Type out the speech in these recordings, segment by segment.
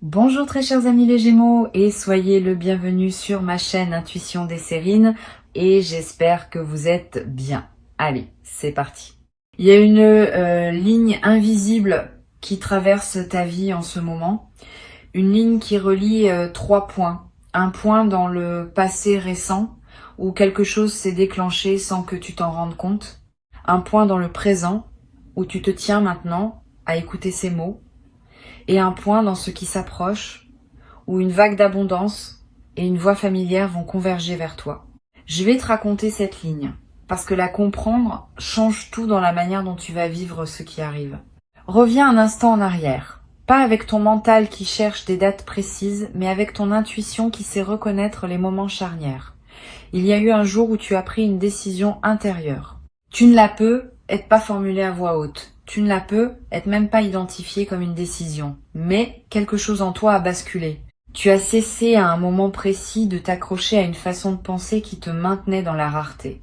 Bonjour très chers amis les Gémeaux et soyez le bienvenu sur ma chaîne Intuition des Sérines et j'espère que vous êtes bien. Allez, c'est parti. Il y a une ligne invisible qui traverse ta vie en ce moment, une ligne qui relie trois points. Un point dans le passé récent où quelque chose s'est déclenché sans que tu t'en rendes compte. Un point dans le présent où tu te tiens maintenant à écouter ces mots. Et un point dans ce qui s'approche, où une vague d'abondance et une voix familière vont converger vers toi. Je vais te raconter cette ligne, parce que la comprendre change tout dans la manière dont tu vas vivre ce qui arrive. Reviens un instant en arrière, pas avec ton mental qui cherche des dates précises, mais avec ton intuition qui sait reconnaître les moments charnières. Il y a eu un jour où tu as pris une décision intérieure. Tu ne la peux être pas formulée à voix haute. Tu ne la peux être même pas identifiée comme une décision. Mais quelque chose en toi a basculé. Tu as cessé à un moment précis de t'accrocher à une façon de penser qui te maintenait dans la rareté.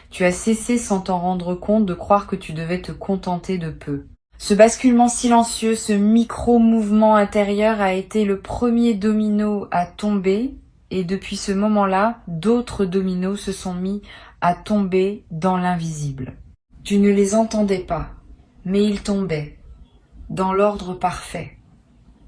Tu as cessé sans t'en rendre compte de croire que tu devais te contenter de peu. Ce basculement silencieux, ce micro-mouvement intérieur a été le premier domino à tomber et depuis ce moment-là, d'autres dominos se sont mis à tomber dans l'invisible. Tu ne les entendais pas, mais ils tombaient, dans l'ordre parfait,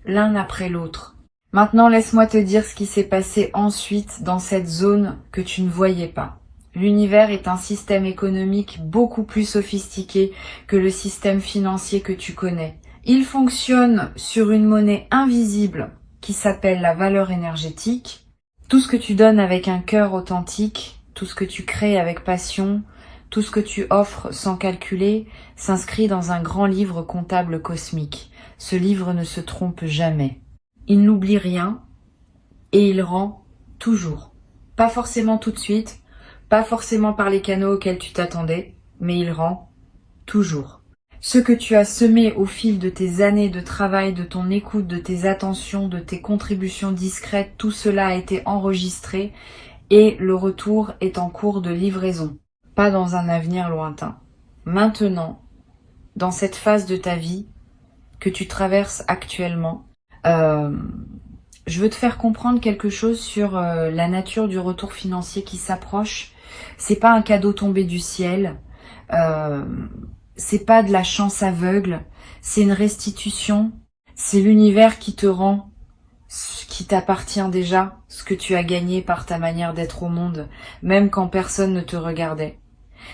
l'un après l'autre. Maintenant, laisse-moi te dire ce qui s'est passé ensuite dans cette zone que tu ne voyais pas. L'univers est un système économique beaucoup plus sophistiqué que le système financier que tu connais. Il fonctionne sur une monnaie invisible qui s'appelle la valeur énergétique. Tout ce que tu donnes avec un cœur authentique, tout ce que tu crées avec passion, tout ce que tu offres sans calculer, s'inscrit dans un grand livre comptable cosmique. Ce livre ne se trompe jamais. Il n'oublie rien et il rend toujours. Pas forcément tout de suite, pas forcément par les canaux auxquels tu t'attendais, mais il rend toujours. Ce que tu as semé au fil de tes années de travail, de ton écoute, de tes attentions, de tes contributions discrètes, tout cela a été enregistré et le retour est en cours de livraison. Pas dans un avenir lointain. Maintenant, dans cette phase de ta vie que tu traverses actuellement, je veux te faire comprendre quelque chose sur la nature du retour financier qui s'approche. C'est pas un cadeau tombé du ciel, c'est pas de la chance aveugle, c'est une restitution, c'est l'univers qui te rend ce qui t'appartient déjà, ce que tu as gagné par ta manière d'être au monde, même quand personne ne te regardait.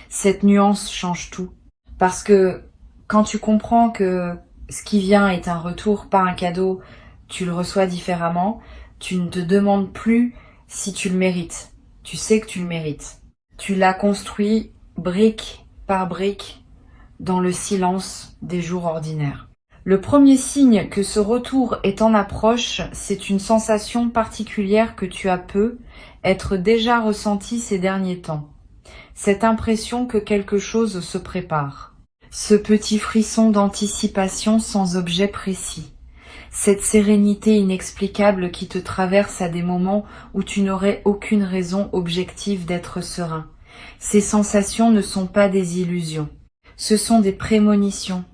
Cette nuance change tout, parce que quand tu comprends que ce qui vient est un retour, pas un cadeau, tu le reçois différemment, tu ne te demandes plus si tu le mérites. Tu sais que tu le mérites. Tu l'as construit brique par brique dans le silence des jours ordinaires. Le premier signe que ce retour est en approche, c'est une sensation particulière que tu as être déjà ressentie ces derniers temps. Cette impression que quelque chose se prépare. Ce petit frisson d'anticipation sans objet précis. Cette sérénité inexplicable qui te traverse à des moments où tu n'aurais aucune raison objective d'être serein. Ces sensations ne sont pas des illusions. Ce sont des prémonitions.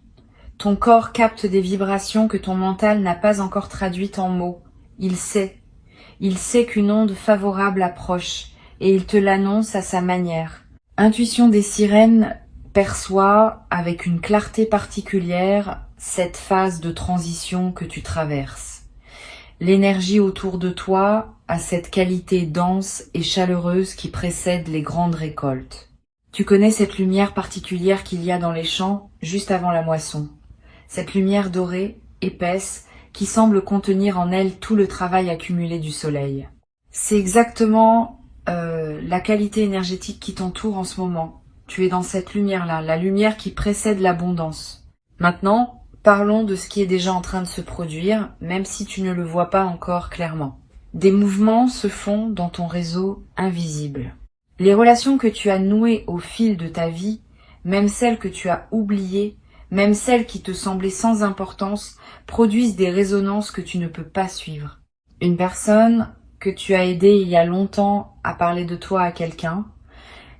Ton corps capte des vibrations que ton mental n'a pas encore traduites en mots. Il sait. Il sait qu'une onde favorable approche et il te l'annonce à sa manière. Intuition des sirènes perçoit avec une clarté particulière cette phase de transition que tu traverses. L'énergie autour de toi a cette qualité dense et chaleureuse qui précède les grandes récoltes. Tu connais cette lumière particulière qu'il y a dans les champs juste avant la moisson. Cette lumière dorée, épaisse, qui semble contenir en elle tout le travail accumulé du soleil. C'est exactement la qualité énergétique qui t'entoure en ce moment. Tu es dans cette lumière-là, la lumière qui précède l'abondance. Maintenant, parlons de ce qui est déjà en train de se produire, même si tu ne le vois pas encore clairement. Des mouvements se font dans ton réseau invisible. Les relations que tu as nouées au fil de ta vie, même celles que tu as oubliées, même celles qui te semblaient sans importance, produisent des résonances que tu ne peux pas suivre. Une personne que tu as aidée il y a longtemps à parler de toi à quelqu'un,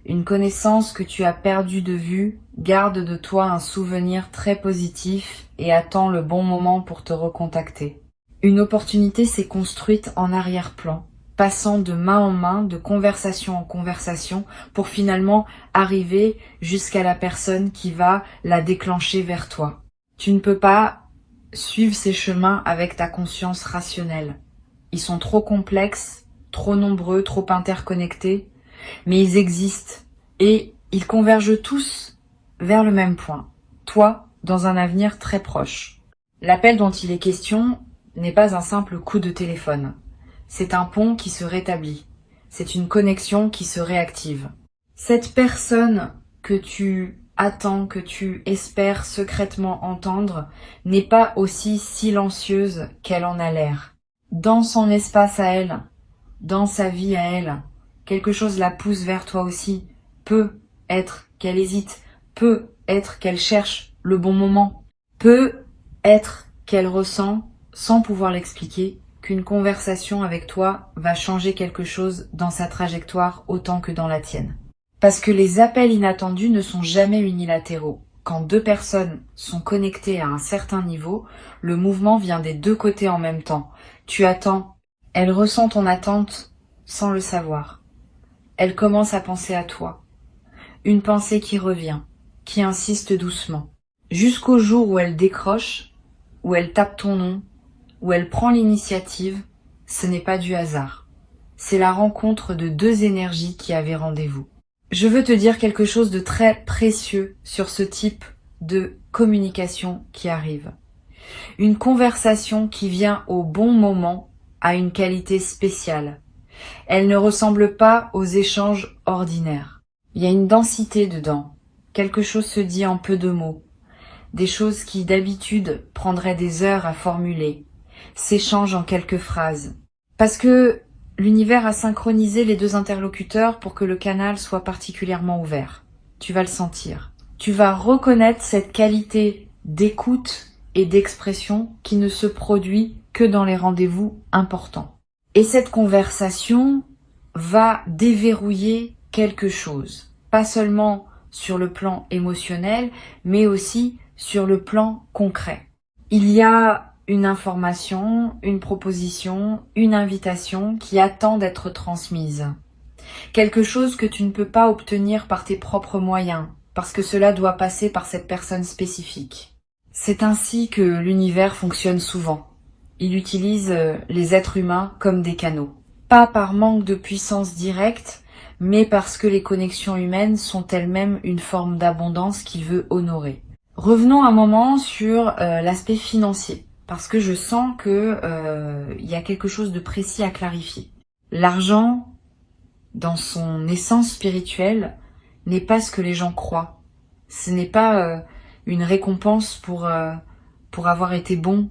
une connaissance que tu as perdue de vue, garde de toi un souvenir très positif et attend le bon moment pour te recontacter. Une opportunité s'est construite en arrière-plan, passant de main en main, de conversation en conversation, pour finalement arriver jusqu'à la personne qui va la déclencher vers toi. Tu ne peux pas suivre ces chemins avec ta conscience rationnelle. Ils sont trop complexes, trop nombreux, trop interconnectés, mais ils existent et ils convergent tous vers le même point, toi, dans un avenir très proche. L'appel dont il est question n'est pas un simple coup de téléphone. C'est un pont qui se rétablit. C'est une connexion qui se réactive. Cette personne que tu attends, que tu espères secrètement entendre, n'est pas aussi silencieuse qu'elle en a l'air. Dans son espace à elle, dans sa vie à elle, quelque chose la pousse vers toi aussi. Peut être qu'elle hésite, peut être qu'elle cherche le bon moment, peut être qu'elle ressent, sans pouvoir l'expliquer, qu'une conversation avec toi va changer quelque chose dans sa trajectoire autant que dans la tienne. Parce que les appels inattendus ne sont jamais unilatéraux. Quand deux personnes sont connectées à un certain niveau, le mouvement vient des deux côtés en même temps. Tu attends, elle ressent ton attente sans le savoir. Elle commence à penser à toi. Une pensée qui revient, qui insiste doucement. Jusqu'au jour où elle décroche, où elle tape ton nom, où elle prend l'initiative, ce n'est pas du hasard. C'est la rencontre de deux énergies qui avaient rendez-vous. Je veux te dire quelque chose de très précieux sur ce type de communication qui arrive. Une conversation qui vient au bon moment a une qualité spéciale. Elle ne ressemble pas aux échanges ordinaires. Il y a une densité dedans. Quelque chose se dit en peu de mots. Des choses qui d'habitude prendraient des heures à formuler, s'échangent en quelques phrases. Parce que l'univers a synchronisé les deux interlocuteurs pour que le canal soit particulièrement ouvert. Tu vas le sentir. Tu vas reconnaître cette qualité d'écoute et d'expression qui ne se produit que dans les rendez-vous importants. Et cette conversation va déverrouiller quelque chose. Pas seulement sur le plan émotionnel, mais aussi sur le plan concret. Il y a une information, une proposition, une invitation qui attend d'être transmise. Quelque chose que tu ne peux pas obtenir par tes propres moyens, parce que cela doit passer par cette personne spécifique. C'est ainsi que l'univers fonctionne souvent. Il utilise les êtres humains comme des canaux. Pas par manque de puissance directe, mais parce que les connexions humaines sont elles-mêmes une forme d'abondance qu'il veut honorer. Revenons un moment sur l'aspect financier, parce que je sens que y a quelque chose de précis à clarifier. L'argent, dans son essence spirituelle, n'est pas ce que les gens croient. Ce n'est pas une récompense pour avoir été bon.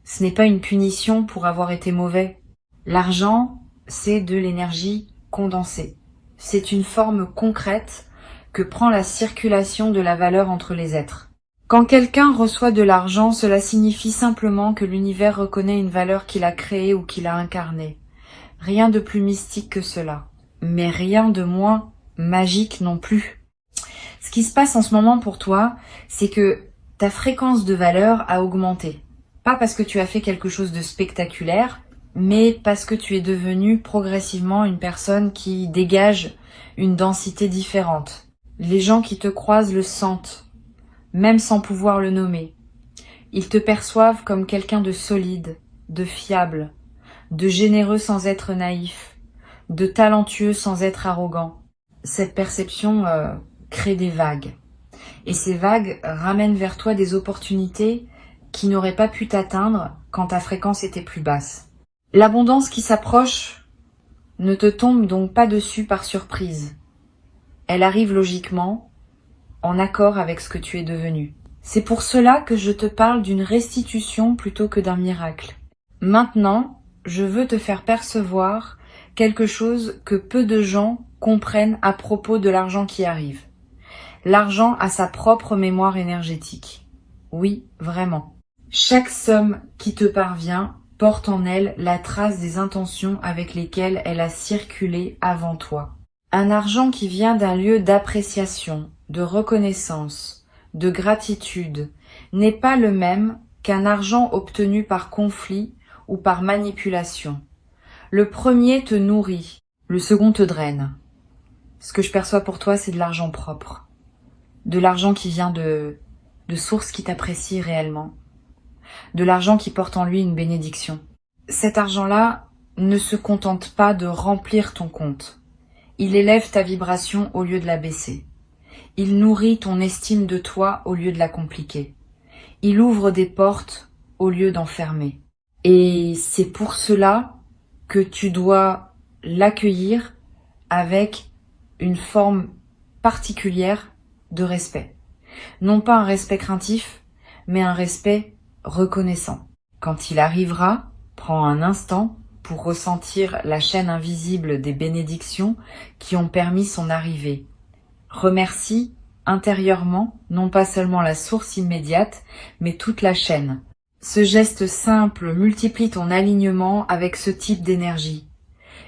Ce n'est pas une punition pour avoir été mauvais. L'argent, c'est de l'énergie condensée. C'est une forme concrète que prend la circulation de la valeur entre les êtres. Quand quelqu'un reçoit de l'argent, cela signifie simplement que l'univers reconnaît une valeur qu'il a créée ou qu'il a incarnée. Rien de plus mystique que cela, mais rien de moins magique non plus. Ce qui se passe en ce moment pour toi, c'est que ta fréquence de valeur a augmenté. Pas parce que tu as fait quelque chose de spectaculaire, mais parce que tu es devenu progressivement une personne qui dégage une densité différente. Les gens qui te croisent le sentent, même sans pouvoir le nommer. Ils te perçoivent comme quelqu'un de solide, de fiable, de généreux sans être naïf, de talentueux sans être arrogant. Cette perception crée des vagues. Et ces vagues ramènent vers toi des opportunités qui n'auraient pas pu t'atteindre quand ta fréquence était plus basse. L'abondance qui s'approche ne te tombe donc pas dessus par surprise. Elle arrive logiquement, en accord avec ce que tu es devenu. C'est pour cela que je te parle d'une restitution plutôt que d'un miracle. Maintenant, je veux te faire percevoir quelque chose que peu de gens comprennent à propos de l'argent qui arrive. L'argent a sa propre mémoire énergétique. Oui, vraiment. Chaque somme qui te parvient porte en elle la trace des intentions avec lesquelles elle a circulé avant toi. Un argent qui vient d'un lieu d'appréciation, de reconnaissance, de gratitude, n'est pas le même qu'un argent obtenu par conflit ou par manipulation. Le premier te nourrit, le second te draine. Ce que je perçois pour toi, c'est de l'argent propre. De l'argent qui vient de sources qui t'apprécient réellement. De l'argent qui porte en lui une bénédiction. Cet argent-là ne se contente pas de remplir ton compte. Il élève ta vibration au lieu de la baisser. Il nourrit ton estime de toi au lieu de la compliquer. Il ouvre des portes au lieu d'en fermer. Et c'est pour cela que tu dois l'accueillir avec une forme particulière de respect. Non pas un respect craintif, mais un respect reconnaissant. Quand il arrivera, prends un instant pour ressentir la chaîne invisible des bénédictions qui ont permis son arrivée. Remercie intérieurement, non pas seulement la source immédiate, mais toute la chaîne. Ce geste simple multiplie ton alignement avec ce type d'énergie.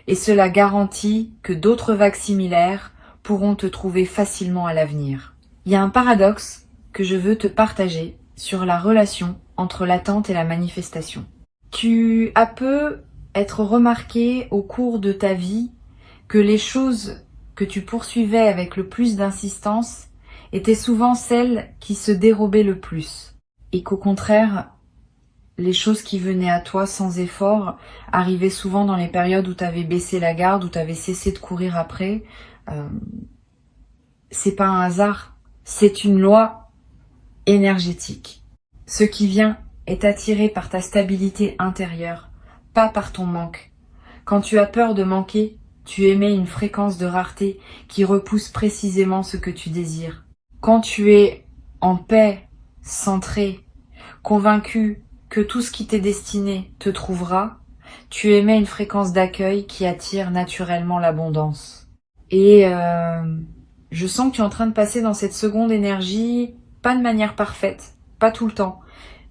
Et cela garantit que d'autres vagues similaires pourront te trouver facilement à l'avenir. Il y a un paradoxe que je veux te partager sur la relation entre l'attente et la manifestation. Tu as peu être remarqué au cours de ta vie que les choses que tu poursuivais avec le plus d'insistance étaient souvent celles qui se dérobaient le plus, et qu'au contraire, les choses qui venaient à toi sans effort arrivaient souvent dans les périodes où tu avais baissé la garde, où tu avais cessé de courir après. C'est pas un hasard, c'est une loi énergétique. Ce qui vient est attiré par ta stabilité intérieure, pas par ton manque. Quand tu as peur de manquer, tu émets une fréquence de rareté qui repousse précisément ce que tu désires. Quand tu es en paix, centré, convaincu que tout ce qui t'est destiné te trouvera, tu émets une fréquence d'accueil qui attire naturellement l'abondance. Et je sens que tu es en train de passer dans cette seconde énergie, pas de manière parfaite, pas tout le temps,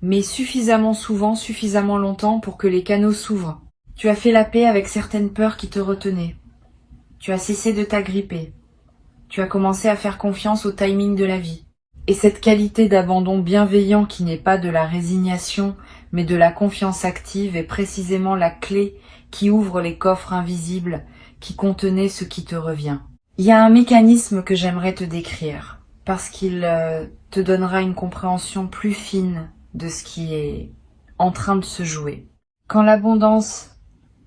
mais suffisamment souvent, suffisamment longtemps pour que les canaux s'ouvrent. Tu as fait la paix avec certaines peurs qui te retenaient. Tu as cessé de t'agripper. Tu as commencé à faire confiance au timing de la vie. Et cette qualité d'abandon bienveillant qui n'est pas de la résignation, mais de la confiance active est précisément la clé qui ouvre les coffres invisibles qui contenaient ce qui te revient. Il y a un mécanisme que j'aimerais te décrire, parce qu'il te donnera une compréhension plus fine de ce qui est en train de se jouer. Quand l'abondance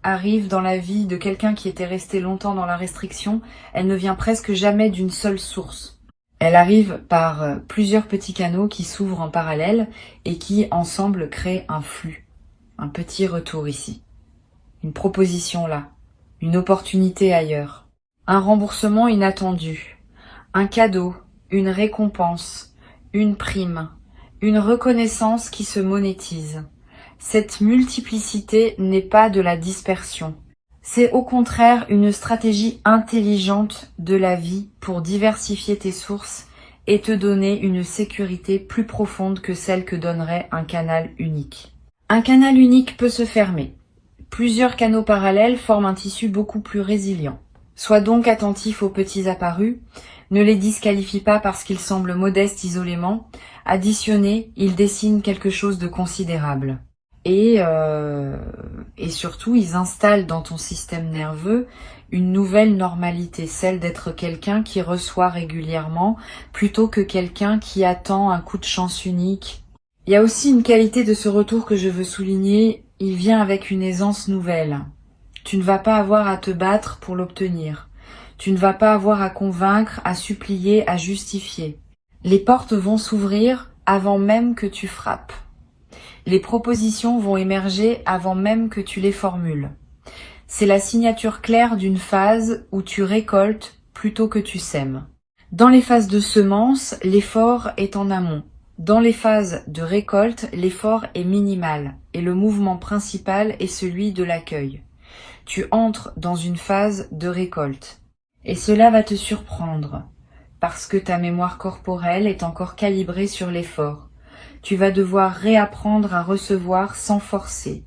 arrive dans la vie de quelqu'un qui était resté longtemps dans la restriction, elle ne vient presque jamais d'une seule source. Elle arrive par plusieurs petits canaux qui s'ouvrent en parallèle et qui, ensemble, créent un flux. Un petit retour ici. Une proposition là. Une opportunité ailleurs. Un remboursement inattendu. Un cadeau. Une récompense. Une prime. Une reconnaissance qui se monétise. Cette multiplicité n'est pas de la dispersion. C'est au contraire une stratégie intelligente de la vie pour diversifier tes sources et te donner une sécurité plus profonde que celle que donnerait un canal unique. Un canal unique peut se fermer. Plusieurs canaux parallèles forment un tissu beaucoup plus résilient. Sois donc attentif aux petits apparus, ne les disqualifie pas parce qu'ils semblent modestes isolément, additionnés, ils dessinent quelque chose de considérable. Et surtout, ils installent dans ton système nerveux une nouvelle normalité, celle d'être quelqu'un qui reçoit régulièrement plutôt que quelqu'un qui attend un coup de chance unique. Il y a aussi une qualité de ce retour que je veux souligner, il vient avec une aisance nouvelle. Tu ne vas pas avoir à te battre pour l'obtenir. Tu ne vas pas avoir à convaincre, à supplier, à justifier. Les portes vont s'ouvrir avant même que tu frappes. Les propositions vont émerger avant même que tu les formules. C'est la signature claire d'une phase où tu récoltes plutôt que tu sèmes. Dans les phases de semence, l'effort est en amont. Dans les phases de récolte, l'effort est minimal et le mouvement principal est celui de l'accueil. Tu entres dans une phase de récolte et cela va te surprendre parce que ta mémoire corporelle est encore calibrée sur l'effort. Tu vas devoir réapprendre à recevoir sans forcer,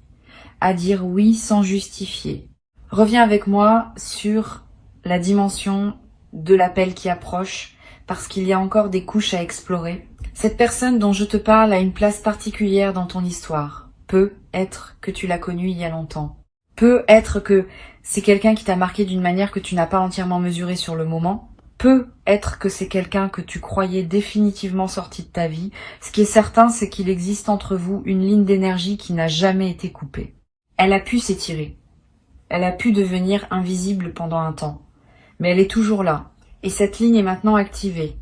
à dire oui sans justifier. Reviens avec moi sur la dimension de l'appel qui approche, parce qu'il y a encore des couches à explorer. Cette personne dont je te parle a une place particulière dans ton histoire. Peu être que tu l'as connu il y a longtemps. Peut être que c'est quelqu'un qui t'a marqué d'une manière que tu n'as pas entièrement mesurée sur le moment. Peut être que c'est quelqu'un que tu croyais définitivement sorti de ta vie. Ce qui est certain, c'est qu'il existe entre vous une ligne d'énergie qui n'a jamais été coupée. Elle a pu s'étirer. Elle a pu devenir invisible pendant un temps. Mais elle est toujours là. Et cette ligne est maintenant activée.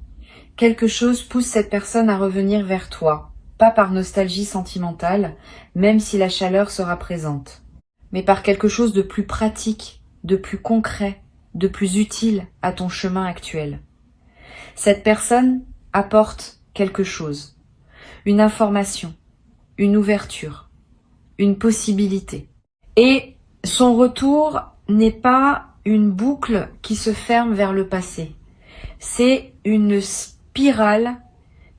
Quelque chose pousse cette personne à revenir vers toi. Pas par nostalgie sentimentale, même si la chaleur sera présente. Mais par quelque chose de plus pratique, de plus concret, de plus utile à ton chemin actuel. Cette personne apporte quelque chose, une information, une ouverture, une possibilité. Et son retour n'est pas une boucle qui se ferme vers le passé. C'est une spirale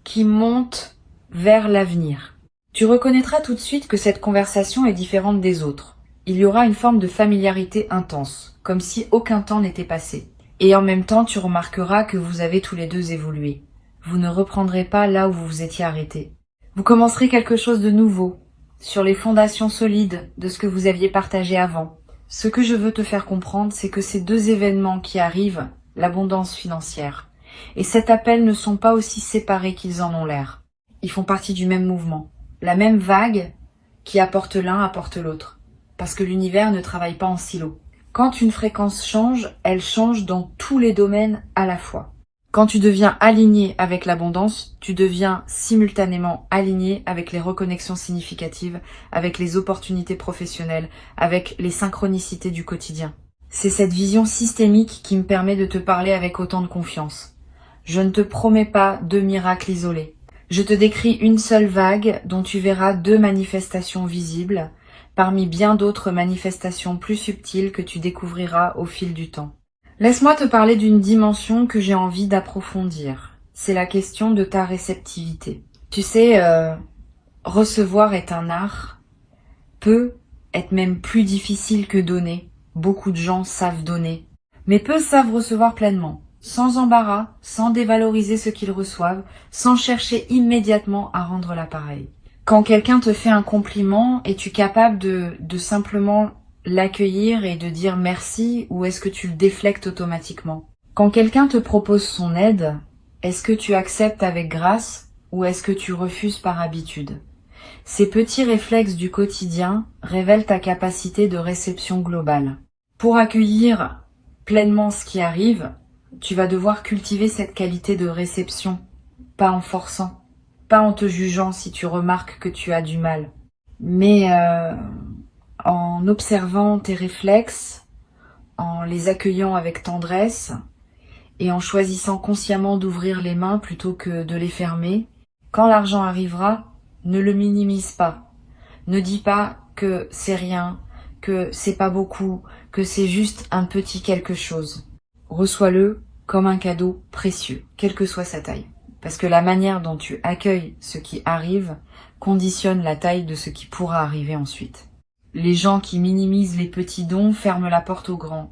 qui monte vers l'avenir. Tu reconnaîtras tout de suite que cette conversation est différente des autres. Il y aura une forme de familiarité intense, comme si aucun temps n'était passé. Et en même temps, tu remarqueras que vous avez tous les deux évolué. Vous ne reprendrez pas là où vous vous étiez arrêté. Vous commencerez quelque chose de nouveau, sur les fondations solides de ce que vous aviez partagé avant. Ce que je veux te faire comprendre, c'est que ces deux événements qui arrivent, l'abondance financière, et cet appel ne sont pas aussi séparés qu'ils en ont l'air. Ils font partie du même mouvement. La même vague qui apporte l'un apporte l'autre. Parce que l'univers ne travaille pas en silo. Quand une fréquence change, elle change dans tous les domaines à la fois. Quand tu deviens aligné avec l'abondance, tu deviens simultanément aligné avec les reconnexions significatives, avec les opportunités professionnelles, avec les synchronicités du quotidien. C'est cette vision systémique qui me permet de te parler avec autant de confiance. Je ne te promets pas deux miracles isolés. Je te décris une seule vague dont tu verras deux manifestations visibles, parmi bien d'autres manifestations plus subtiles que tu découvriras au fil du temps. Laisse-moi te parler d'une dimension que j'ai envie d'approfondir. C'est la question de ta réceptivité. Tu sais, recevoir est un art, peut être même plus difficile que donner. Beaucoup de gens savent donner, mais peu savent recevoir pleinement, sans embarras, sans dévaloriser ce qu'ils reçoivent, sans chercher immédiatement à rendre l'appareil. Quand quelqu'un te fait un compliment, es-tu capable de simplement l'accueillir et de dire merci, ou est-ce que tu le déflectes automatiquement? Quand quelqu'un te propose son aide, est-ce que tu acceptes avec grâce ou est-ce que tu refuses par habitude? Ces petits réflexes du quotidien révèlent ta capacité de réception globale. Pour accueillir pleinement ce qui arrive, tu vas devoir cultiver cette qualité de réception, pas en forçant. Pas en te jugeant si tu remarques que tu as du mal, mais en observant tes réflexes, en les accueillant avec tendresse et en choisissant consciemment d'ouvrir les mains plutôt que de les fermer. Quand l'argent arrivera, ne le minimise pas. Ne dis pas que c'est rien, que c'est pas beaucoup, que c'est juste un petit quelque chose. Reçois-le comme un cadeau précieux, quelle que soit sa taille. Parce que la manière dont tu accueilles ce qui arrive conditionne la taille de ce qui pourra arriver ensuite. Les gens qui minimisent les petits dons ferment la porte aux grands.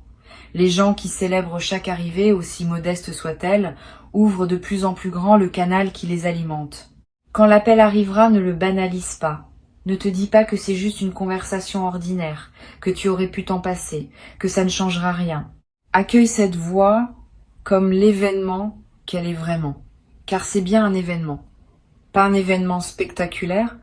Les gens qui célèbrent chaque arrivée, aussi modeste soit-elle, ouvrent de plus en plus grand le canal qui les alimente. Quand l'appel arrivera, ne le banalise pas. Ne te dis pas que c'est juste une conversation ordinaire, que tu aurais pu t'en passer, que ça ne changera rien. Accueille cette voix comme l'événement qu'elle est vraiment. Car c'est bien un événement. Pas un événement spectaculaire,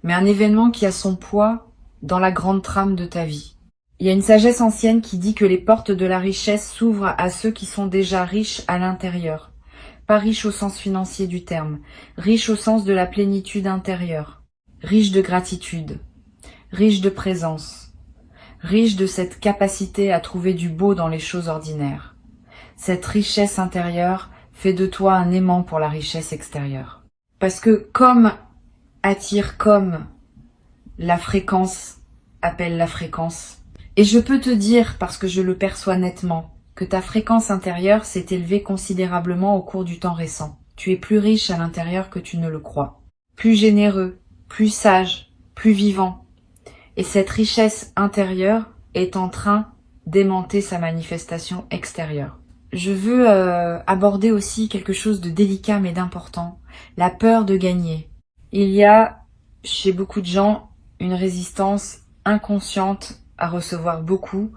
mais un événement qui a son poids dans la grande trame de ta vie. Il y a une sagesse ancienne qui dit que les portes de la richesse s'ouvrent à ceux qui sont déjà riches à l'intérieur. Pas riches au sens financier du terme, riches au sens de la plénitude intérieure, riches de gratitude, riches de présence, riches de cette capacité à trouver du beau dans les choses ordinaires. Cette richesse intérieure fait de toi un aimant pour la richesse extérieure. Parce que comme attire comme, la fréquence appelle la fréquence. Et je peux te dire, parce que je le perçois nettement, que ta fréquence intérieure s'est élevée considérablement au cours du temps récent. Tu es plus riche à l'intérieur que tu ne le crois. Plus généreux, plus sage, plus vivant. Et cette richesse intérieure est en train d'aimanter sa manifestation extérieure. Je veux aborder aussi quelque chose de délicat mais d'important, la peur de gagner. Il y a chez beaucoup de gens une résistance inconsciente à recevoir beaucoup,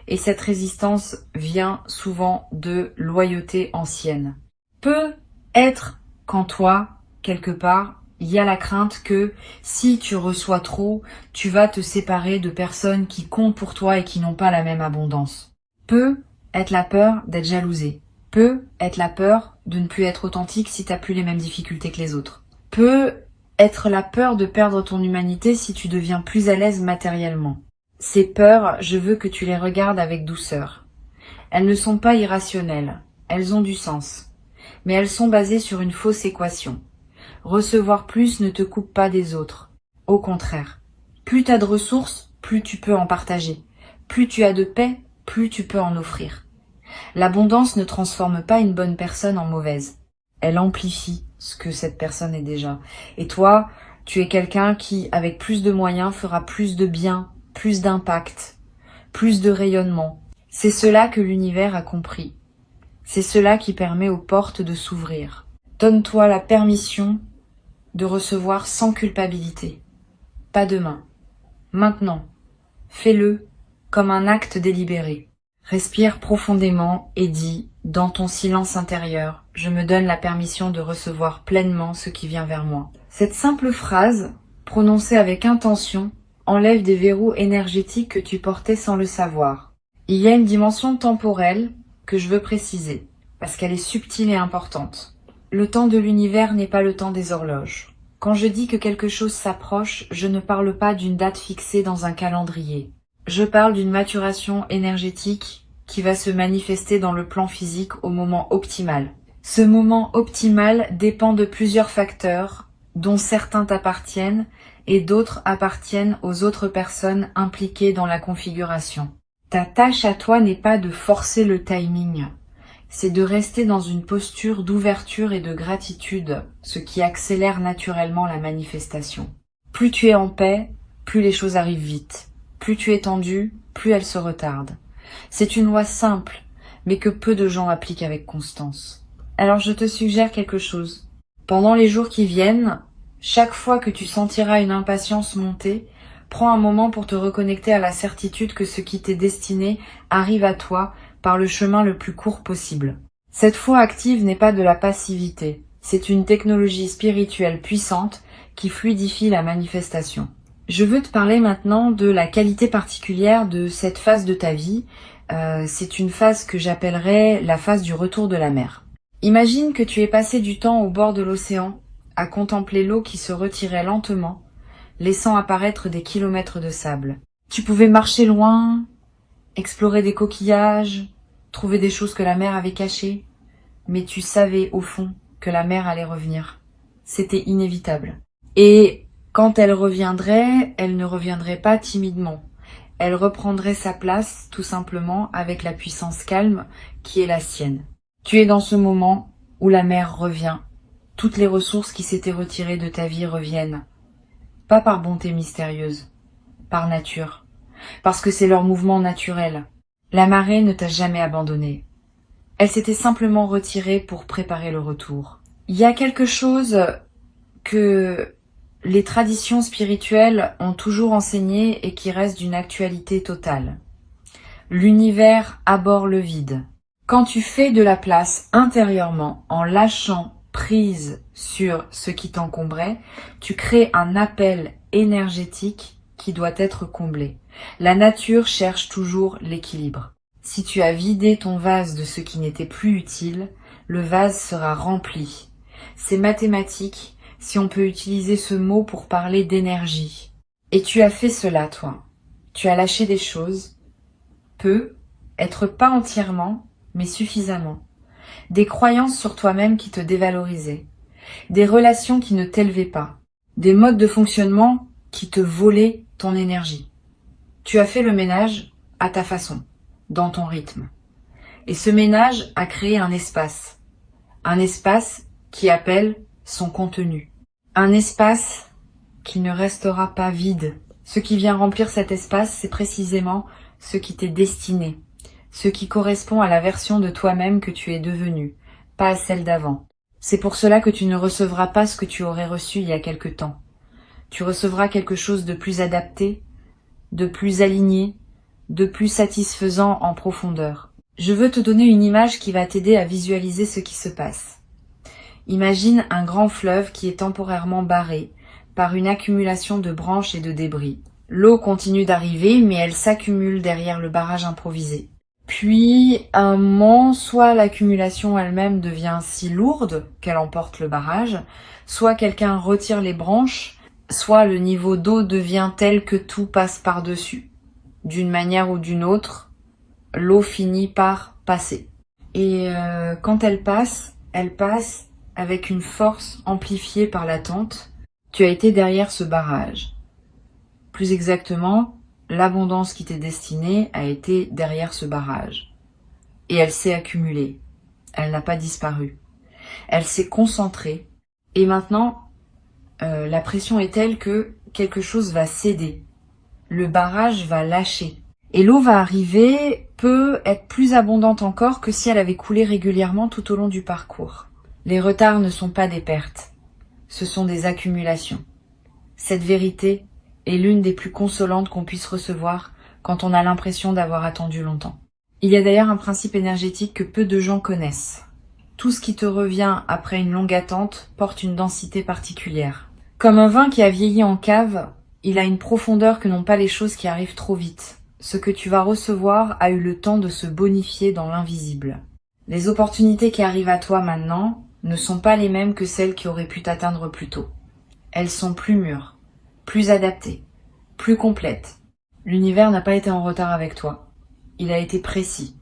et cette résistance vient souvent de loyauté ancienne. Peut être qu'en toi, quelque part, il y a la crainte que si tu reçois trop, tu vas te séparer de personnes qui comptent pour toi et qui n'ont pas la même abondance. Peut être la peur d'être jalousé. Peut être la peur de ne plus être authentique si tu n'as plus les mêmes difficultés que les autres. Peut être la peur de perdre ton humanité si tu deviens plus à l'aise matériellement. Ces peurs, je veux que tu les regardes avec douceur. Elles ne sont pas irrationnelles, elles ont du sens. Mais elles sont basées sur une fausse équation. Recevoir plus ne te coupe pas des autres. Au contraire, plus tu as de ressources, plus tu peux en partager. Plus tu as de paix, plus tu peux en offrir. L'abondance ne transforme pas une bonne personne en mauvaise. Elle amplifie ce que cette personne est déjà. Et toi, tu es quelqu'un qui, avec plus de moyens, fera plus de bien, plus d'impact, plus de rayonnement. C'est cela que l'univers a compris. C'est cela qui permet aux portes de s'ouvrir. Donne-toi la permission de recevoir sans culpabilité. Pas demain. Maintenant. Fais-le comme un acte délibéré. Respire profondément et dis, dans ton silence intérieur, je me donne la permission de recevoir pleinement ce qui vient vers moi. Cette simple phrase, prononcée avec intention, enlève des verrous énergétiques que tu portais sans le savoir. Il y a une dimension temporelle que je veux préciser, parce qu'elle est subtile et importante. Le temps de l'univers n'est pas le temps des horloges. Quand je dis que quelque chose s'approche, je ne parle pas d'une date fixée dans un calendrier. Je parle d'une maturation énergétique qui va se manifester dans le plan physique au moment optimal. Ce moment optimal dépend de plusieurs facteurs, dont certains t'appartiennent et d'autres appartiennent aux autres personnes impliquées dans la configuration. Ta tâche à toi n'est pas de forcer le timing, c'est de rester dans une posture d'ouverture et de gratitude, ce qui accélère naturellement la manifestation. Plus tu es en paix, plus les choses arrivent vite. Plus tu es tendu, plus elles se retardent. C'est une loi simple, mais que peu de gens appliquent avec constance. Alors je te suggère quelque chose. Pendant les jours qui viennent, chaque fois que tu sentiras une impatience monter, prends un moment pour te reconnecter à la certitude que ce qui t'est destiné arrive à toi par le chemin le plus court possible. Cette foi active n'est pas de la passivité, c'est une technologie spirituelle puissante qui fluidifie la manifestation. Je veux te parler maintenant de la qualité particulière de cette phase de ta vie. C'est une phase que j'appellerais la phase du retour de la mer. Imagine que tu aies passé du temps au bord de l'océan, à contempler l'eau qui se retirait lentement, laissant apparaître des kilomètres de sable. Tu pouvais marcher loin, explorer des coquillages, trouver des choses que la mer avait cachées, mais tu savais au fond que la mer allait revenir. C'était inévitable. Et quand elle reviendrait, elle ne reviendrait pas timidement. Elle reprendrait sa place, tout simplement, avec la puissance calme qui est la sienne. Tu es dans ce moment où la mer revient. Toutes les ressources qui s'étaient retirées de ta vie reviennent. Pas par bonté mystérieuse, par nature. Parce que c'est leur mouvement naturel. La marée ne t'a jamais abandonné. Elle s'était simplement retirée pour préparer le retour. Il y a quelque chose que les traditions spirituelles ont toujours enseigné et qui reste d'une actualité totale. L'univers abhorre le vide. Quand tu fais de la place intérieurement en lâchant prise sur ce qui t'encombrait, tu crées un appel énergétique qui doit être comblé. La nature cherche toujours l'équilibre. Si tu as vidé ton vase de ce qui n'était plus utile, le vase sera rempli. C'est mathématique si on peut utiliser ce mot pour parler d'énergie. Et tu as fait cela, toi. Tu as lâché des choses, peu, être pas entièrement, mais suffisamment. Des croyances sur toi-même qui te dévalorisaient, des relations qui ne t'élevaient pas, des modes de fonctionnement qui te volaient ton énergie. Tu as fait le ménage à ta façon, dans ton rythme. Et ce ménage a créé un espace qui appelle son contenu. Un espace qui ne restera pas vide. Ce qui vient remplir cet espace, c'est précisément ce qui t'est destiné, ce qui correspond à la version de toi-même que tu es devenu, pas à celle d'avant. C'est pour cela que tu ne recevras pas ce que tu aurais reçu il y a quelque temps. Tu recevras quelque chose de plus adapté, de plus aligné, de plus satisfaisant en profondeur. Je veux te donner une image qui va t'aider à visualiser ce qui se passe. Imagine un grand fleuve qui est temporairement barré par une accumulation de branches et de débris. L'eau continue d'arriver, mais elle s'accumule derrière le barrage improvisé. Puis, à un moment, soit l'accumulation elle-même devient si lourde qu'elle emporte le barrage, soit quelqu'un retire les branches, soit le niveau d'eau devient tel que tout passe par-dessus. D'une manière ou d'une autre, l'eau finit par passer. Et quand elle passe avec une force amplifiée par l'attente. Tu as été derrière ce barrage. Plus exactement, l'abondance qui t'est destinée a été derrière ce barrage. Et elle s'est accumulée. Elle n'a pas disparu. Elle s'est concentrée. Et maintenant, la pression est telle que quelque chose va céder. Le barrage va lâcher. Et l'eau va arriver, peut être plus abondante encore que si elle avait coulé régulièrement tout au long du parcours. Les retards ne sont pas des pertes, ce sont des accumulations. Cette vérité est l'une des plus consolantes qu'on puisse recevoir quand on a l'impression d'avoir attendu longtemps. Il y a d'ailleurs un principe énergétique que peu de gens connaissent. Tout ce qui te revient après une longue attente porte une densité particulière. Comme un vin qui a vieilli en cave, il a une profondeur que n'ont pas les choses qui arrivent trop vite. Ce que tu vas recevoir a eu le temps de se bonifier dans l'invisible. Les opportunités qui arrivent à toi maintenant ne sont pas les mêmes que celles qui auraient pu t'atteindre plus tôt. Elles sont plus mûres, plus adaptées, plus complètes. L'univers n'a pas été en retard avec toi. Il a été précis.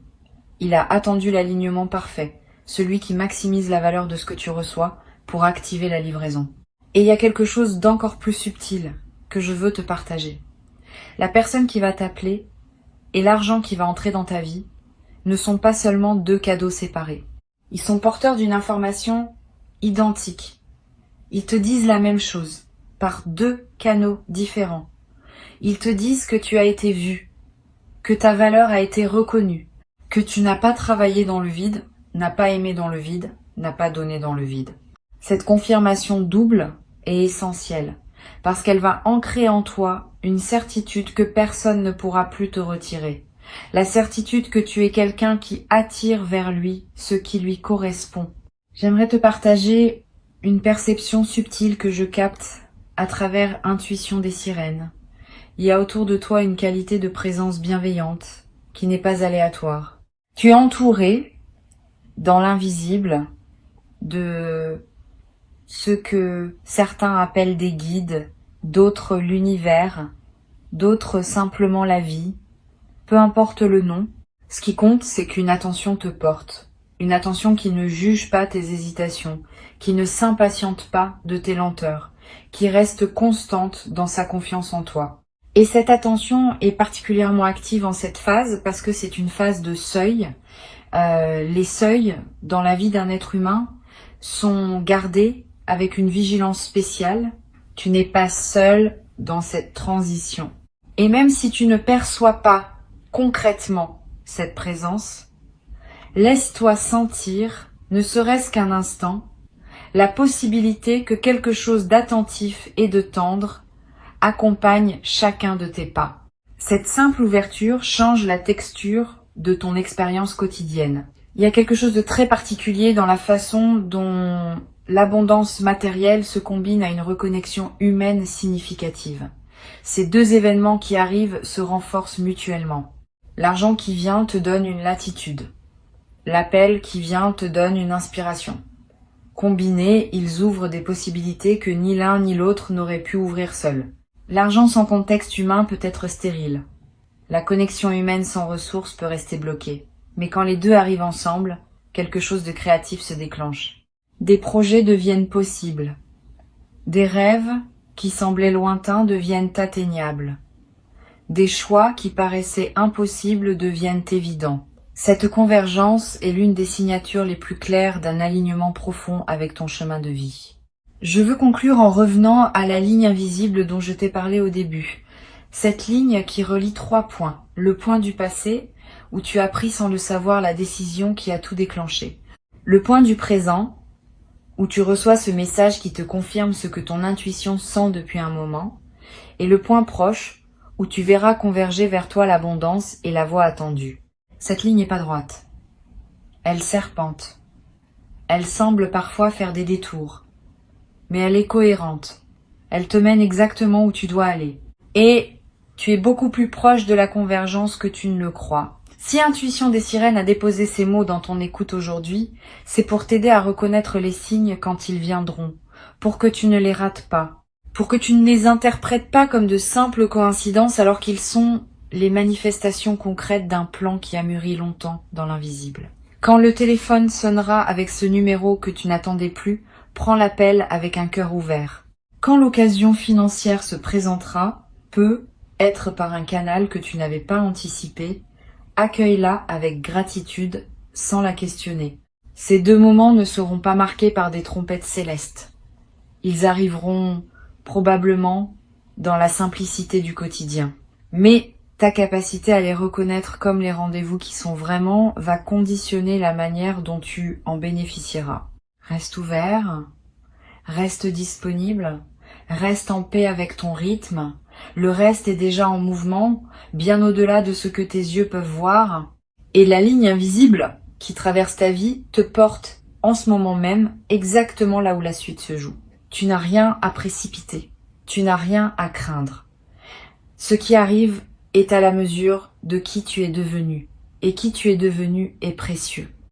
Il a attendu l'alignement parfait, celui qui maximise la valeur de ce que tu reçois pour activer la livraison. Et il y a quelque chose d'encore plus subtil que je veux te partager. La personne qui va t'appeler et l'argent qui va entrer dans ta vie ne sont pas seulement deux cadeaux séparés. Ils sont porteurs d'une information identique. Ils te disent la même chose, par deux canaux différents. Ils te disent que tu as été vu, que ta valeur a été reconnue, que tu n'as pas travaillé dans le vide, n'as pas aimé dans le vide, n'as pas donné dans le vide. Cette confirmation double est essentielle, parce qu'elle va ancrer en toi une certitude que personne ne pourra plus te retirer. La certitude que tu es quelqu'un qui attire vers lui ce qui lui correspond. J'aimerais te partager une perception subtile que je capte à travers Intuition des sirènes. Il y a autour de toi une qualité de présence bienveillante qui n'est pas aléatoire. Tu es entouré, dans l'invisible, de ce que certains appellent des guides, d'autres l'univers, d'autres simplement la vie. Peu importe le nom, ce qui compte, c'est qu'une attention te porte. Une attention qui ne juge pas tes hésitations, qui ne s'impatiente pas de tes lenteurs, qui reste constante dans sa confiance en toi. Et cette attention est particulièrement active en cette phase parce que c'est une phase de seuil. Les seuils dans la vie d'un être humain sont gardés avec une vigilance spéciale. Tu n'es pas seul dans cette transition. Et même si tu ne perçois pas concrètement cette présence, laisse-toi sentir, ne serait-ce qu'un instant, la possibilité que quelque chose d'attentif et de tendre accompagne chacun de tes pas. Cette simple ouverture change la texture de ton expérience quotidienne. Il y a quelque chose de très particulier dans la façon dont l'abondance matérielle se combine à une reconnexion humaine significative. Ces deux événements qui arrivent se renforcent mutuellement. L'argent qui vient te donne une latitude. L'appel qui vient te donne une inspiration. Combinés, ils ouvrent des possibilités que ni l'un ni l'autre n'aurait pu ouvrir seul. L'argent sans contexte humain peut être stérile. La connexion humaine sans ressources peut rester bloquée. Mais quand les deux arrivent ensemble, quelque chose de créatif se déclenche. Des projets deviennent possibles. Des rêves qui semblaient lointains deviennent atteignables. Des choix qui paraissaient impossibles deviennent évidents. Cette convergence est l'une des signatures les plus claires d'un alignement profond avec ton chemin de vie. Je veux conclure en revenant à la ligne invisible dont je t'ai parlé au début. Cette ligne qui relie 3 points. Le point du passé, où tu as pris sans le savoir la décision qui a tout déclenché. Le point du présent, où tu reçois ce message qui te confirme ce que ton intuition sent depuis un moment, et le point proche, où tu verras converger vers toi l'abondance et la voie attendue. Cette ligne n'est pas droite. Elle serpente. Elle semble parfois faire des détours. Mais elle est cohérente. Elle te mène exactement où tu dois aller. Et tu es beaucoup plus proche de la convergence que tu ne le crois. Si Intuition des Sirènes a déposé ces mots dans ton écoute aujourd'hui, c'est pour t'aider à reconnaître les signes quand ils viendront, pour que tu ne les rates pas, pour que tu ne les interprètes pas comme de simples coïncidences alors qu'ils sont les manifestations concrètes d'un plan qui a mûri longtemps dans l'invisible. Quand le téléphone sonnera avec ce numéro que tu n'attendais plus, prends l'appel avec un cœur ouvert. Quand l'occasion financière se présentera, peut être par un canal que tu n'avais pas anticipé, accueille-la avec gratitude sans la questionner. Ces 2 moments ne seront pas marqués par des trompettes célestes. Ils arriveront probablement dans la simplicité du quotidien. Mais ta capacité à les reconnaître comme les rendez-vous qui sont vraiment va conditionner la manière dont tu en bénéficieras. Reste ouvert, reste disponible, reste en paix avec ton rythme. Le reste est déjà en mouvement, bien au-delà de ce que tes yeux peuvent voir. Et la ligne invisible qui traverse ta vie te porte en ce moment même exactement là où la suite se joue. Tu n'as rien à précipiter, tu n'as rien à craindre. Ce qui arrive est à la mesure de qui tu es devenu, et qui tu es devenu est précieux.